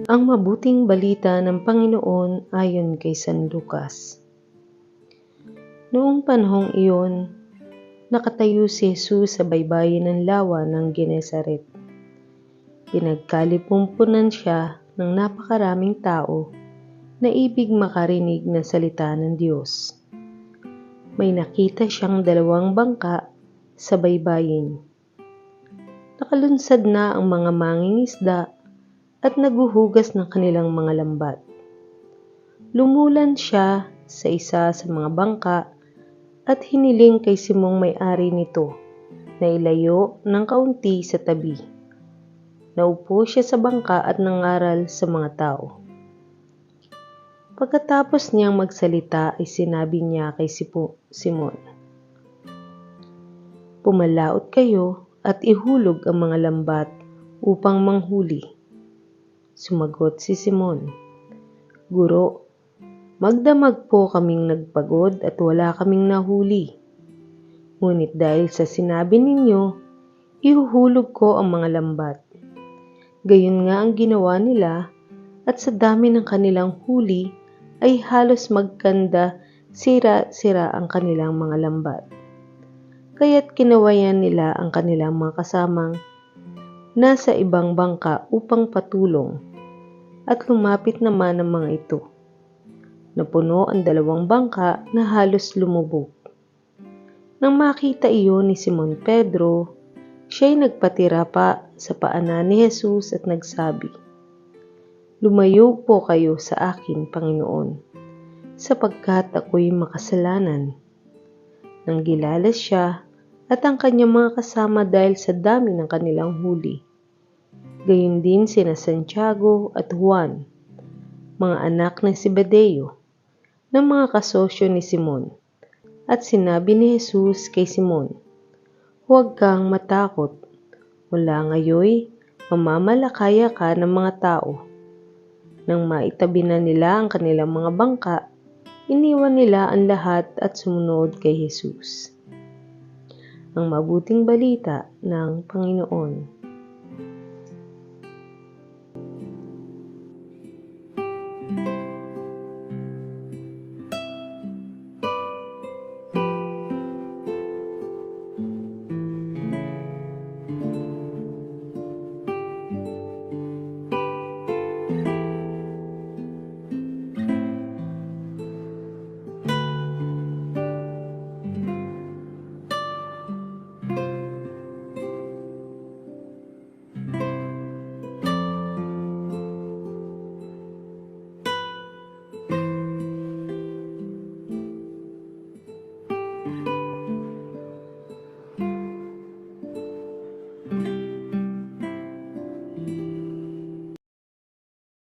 Ang mabuting balita ng Panginoon ayon kay San Lucas. Noong panahong iyon, nakatayo si Jesus sa baybayin ng lawa ng Genesaret. Pinagkalipumpunan siya ng napakaraming tao na ibig makarinig ng salita ng Diyos. May nakita siyang 2 bangka sa baybayin. Nakalunsad na ang mga mangingisda at naguhugas ng kanilang mga lambat. Lumulan siya sa isa sa mga bangka at hiniling kay Simong may-ari nito na ilayo ng kaunti sa tabi. Naupo siya sa bangka at nangaral sa mga tao. Pagkatapos niyang magsalita ay sinabi niya kay Simon, "Pumalaot kayo at ihulog ang mga lambat upang manghuli." Sumagot si Simon, "Guro, magdamag po kaming nagpagod at wala kaming nahuli. Ngunit dahil sa sinabi ninyo, ihuhulog ko ang mga lambat." Gayon nga ang ginawa nila at sa dami ng kanilang huli ay halos magkanda sira-sira ang kanilang mga lambat. Kaya't kinawayan nila ang kanilang mga kasamang nasa ibang bangka upang patulong, at lumapit naman ang mga ito. Napuno ang 2 bangka na halos lumubog. Nang makita iyon ni Simon Pedro, siya'y nagpatira pa sa paanan ni Jesus at nagsabi, "Lumayo po kayo sa akin, Panginoon, sapagkat ako'y makasalanan." Nang gilalas siya at ang kanyang mga kasama dahil sa dami ng kanilang huli. Gayon din sina Santiago at Juan, mga anak ng Zebedeo, ng mga kasosyo ni Simon. At sinabi ni Jesus kay Simon, "Huwag kang matakot. Mula ngayon, mamamalakaya ka ng mga tao." Nang maitabi na nila ang kanilang mga bangka, iniwan nila ang lahat at sumunod kay Jesus. Ang mabuting balita ng Panginoon.